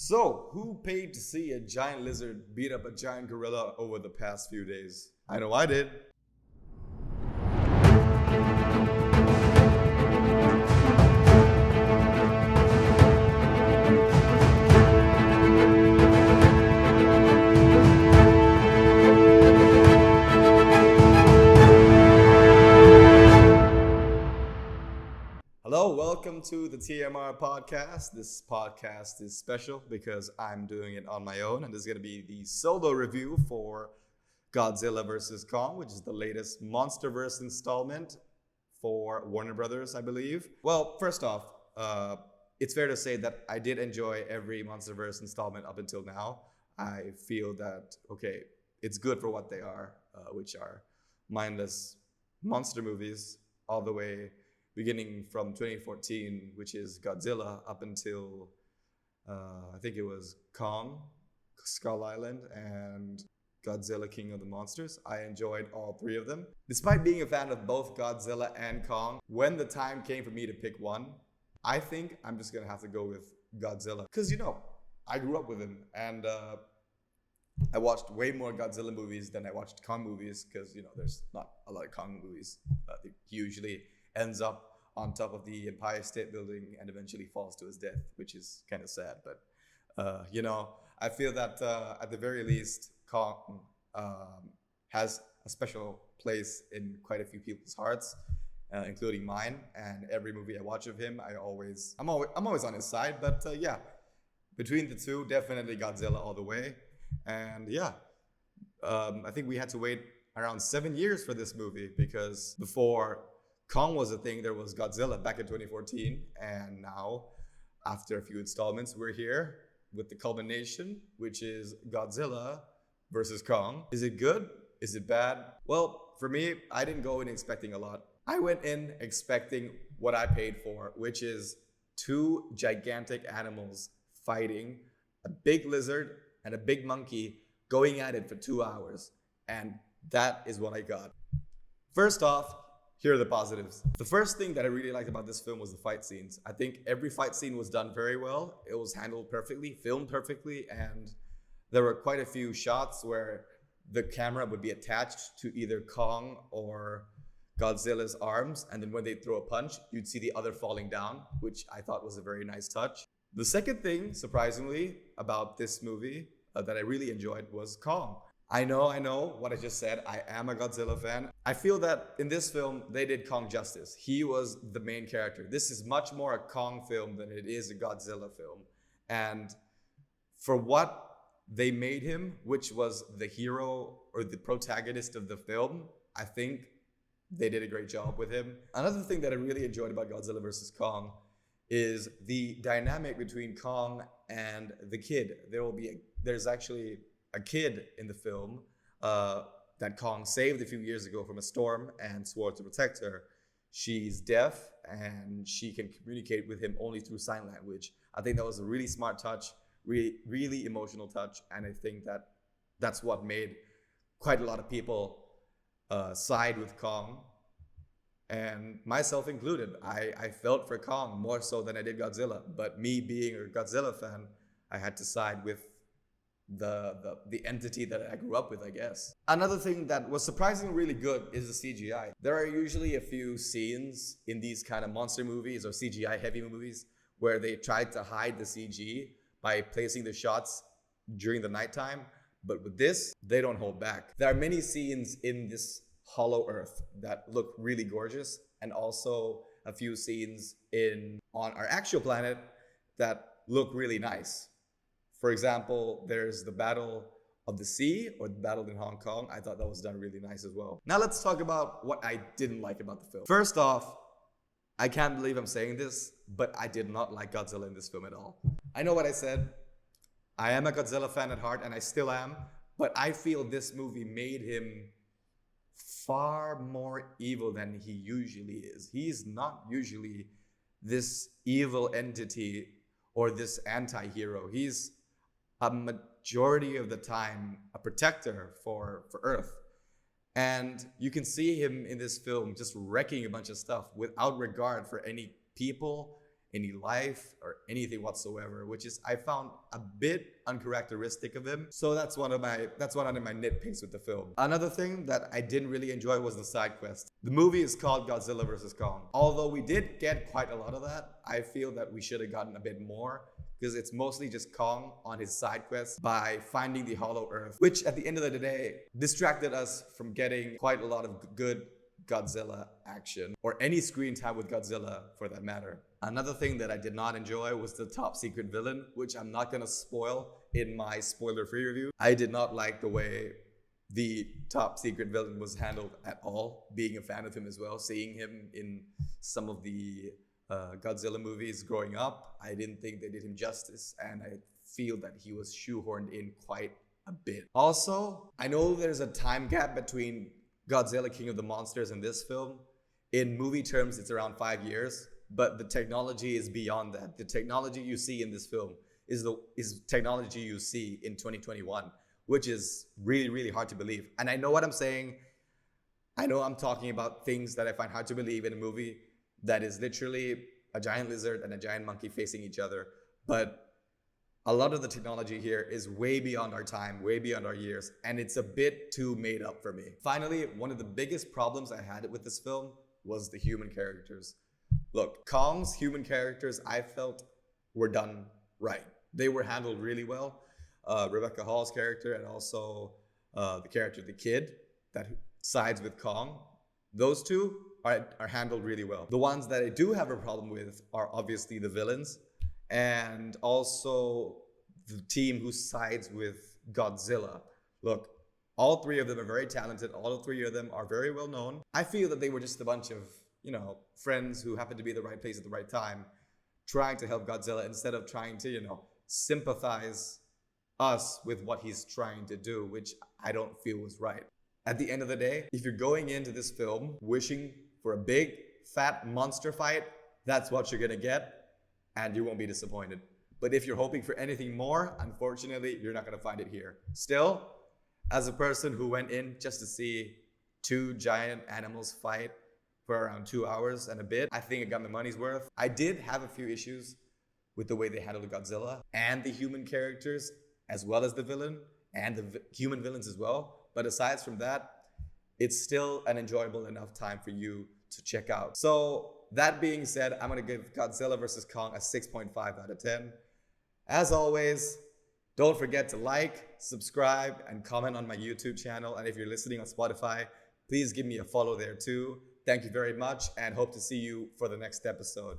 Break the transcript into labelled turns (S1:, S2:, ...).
S1: So, who paid to see a giant lizard beat up a giant gorilla over the past few days? I know I did. Hello, welcome to the TMR podcast. This podcast is special because I'm doing it on my own, and this is going to be the solo review for Godzilla vs. Kong, which is the latest monsterverse installment for Warner Brothers, I believe. Well, first off, it's fair to say that I did enjoy every monsterverse installment up until now. I feel that, okay, it's good for what they are, which are mindless monster movies all the way beginning from 2014, which is Godzilla, up until I think it was Kong, Skull Island, and Godzilla King of the Monsters. I enjoyed all three of them. Despite being a fan of both Godzilla and Kong, when the time came for me to pick one, I think I'm just gonna have to go with Godzilla. Because, I grew up with him, and I watched way more Godzilla movies than I watched Kong movies, because, there's not a lot of Kong movies. He usually ends up on top of the Empire State Building and eventually falls to his death, which is kind of sad. But, I feel that at the very least, Kong has a special place in quite a few people's hearts, including mine. And every movie I watch of him, I'm always on his side. But yeah, between the two, definitely Godzilla all the way. And yeah, I think we had to wait around 7 years for this movie, because before Kong was a thing, there was Godzilla back in 2014, and now, after a few installments, we're here with the culmination, which is Godzilla versus Kong. Is it good? Is it bad? Well, for me, I didn't go in expecting a lot. I went in expecting what I paid for, which is two gigantic animals fighting, a big lizard and a big monkey going at it for 2 hours, and that is what I got. First off, here are the positives. The first thing that I really liked about this film was the fight scenes. I think every fight scene was done very well. It was handled perfectly, filmed perfectly, and there were quite a few shots where the camera would be attached to either Kong or Godzilla's arms, and then when they throw a punch, you'd see the other falling down, which I thought was a very nice touch. The second thing, surprisingly, about this movie that I really enjoyed was Kong. I know what I just said. I am a Godzilla fan. I feel that in this film, they did Kong justice. He was the main character. This is much more a Kong film than it is a Godzilla film. And for what they made him, which was the hero or the protagonist of the film, I think they did a great job with him. Another thing that I really enjoyed about Godzilla vs. Kong is the dynamic between Kong and the kid. There's actually a kid in the film that Kong saved a few years ago from a storm and swore to protect her. She's deaf and she can communicate with him only through sign language. I think that was a really smart touch, really emotional touch, and I think that that's what made quite a lot of people side with Kong, and myself included. I felt for Kong more so than I did Godzilla, but me being a Godzilla fan, I had to side with the entity that I grew up with, I guess. Another thing that was surprisingly really good is the CGI. There are usually a few scenes in these kind of monster movies or CGI heavy movies where they tried to hide the CG by placing the shots during the nighttime. But with this, they don't hold back. There are many scenes in this hollow earth that look really gorgeous, and also a few scenes on our actual planet that look really nice. For example, there's the Battle of the Sea, or the Battle in Hong Kong. I thought that was done really nice as well. Now let's talk about what I didn't like about the film. First off, I can't believe I'm saying this, but I did not like Godzilla in this film at all. I know what I said. I am a Godzilla fan at heart, and I still am, but I feel this movie made him far more evil than he usually is. He's not usually this evil entity or this anti-hero. He's a majority of the time a protector for Earth. And you can see him in this film just wrecking a bunch of stuff without regard for any people any life or anything whatsoever, which is I found a bit uncharacteristic of him. So that's one of my nitpicks with the film. Another thing that I didn't really enjoy was the side quest. The movie is called Godzilla vs. Kong. Although we did get quite a lot of that, I feel that we should have gotten a bit more, because it's mostly just Kong on his side quest by finding the Hollow Earth, which at the end of the day distracted us from getting quite a lot of good Godzilla action, or any screen time with Godzilla for that matter. Another thing that I did not enjoy was the top secret villain, which I'm not gonna spoil in my spoiler-free review. I did not like the way the top secret villain was handled at all. Being a fan of him as well, seeing him in some of the Godzilla movies growing up, I didn't think they did him justice, and I feel that he was shoehorned in quite a bit. Also, I know there's a time gap between Godzilla King of the Monsters and this film. In movie terms, it's around 5 years, but the technology is beyond that. The technology you see in this film is technology you see in 2021, which is really, really hard to believe. And I know what I'm saying. I know I'm talking about things that I find hard to believe in a movie that is literally a giant lizard and a giant monkey facing each other. But a lot of the technology here is way beyond our time, way beyond our years, and it's a bit too made up for me. Finally, one of the biggest problems I had with this film was the human characters. Look, Kong's human characters, I felt, were done right. They were handled really well. Rebecca Hall's character, and also the character, the kid, that sides with Kong, those two are handled really well. The ones that I do have a problem with are obviously the villains, and also the team who sides with Godzilla. Look, all three of them are very talented. All three of them are very well known. I feel that they were just a bunch of, friends who happened to be at the right place at the right time, trying to help Godzilla instead of trying to, sympathize us with what he's trying to do, which I don't feel was right. At the end of the day, if you're going into this film wishing for a big, fat monster fight, that's what you're gonna get, and you won't be disappointed. But if you're hoping for anything more, unfortunately, you're not gonna find it here. Still, as a person who went in just to see two giant animals fight for around 2 hours and a bit, I think I got my money's worth. I did have a few issues with the way they handled Godzilla and the human characters, as well as the villain and the human villains as well. But aside from that, it's still an enjoyable enough time for you to check out. So that being said, I'm gonna give Godzilla vs. Kong a 6.5 out of 10. As always, don't forget to like, subscribe, and comment on my YouTube channel. And if you're listening on Spotify, please give me a follow there too. Thank you very much, and hope to see you for the next episode.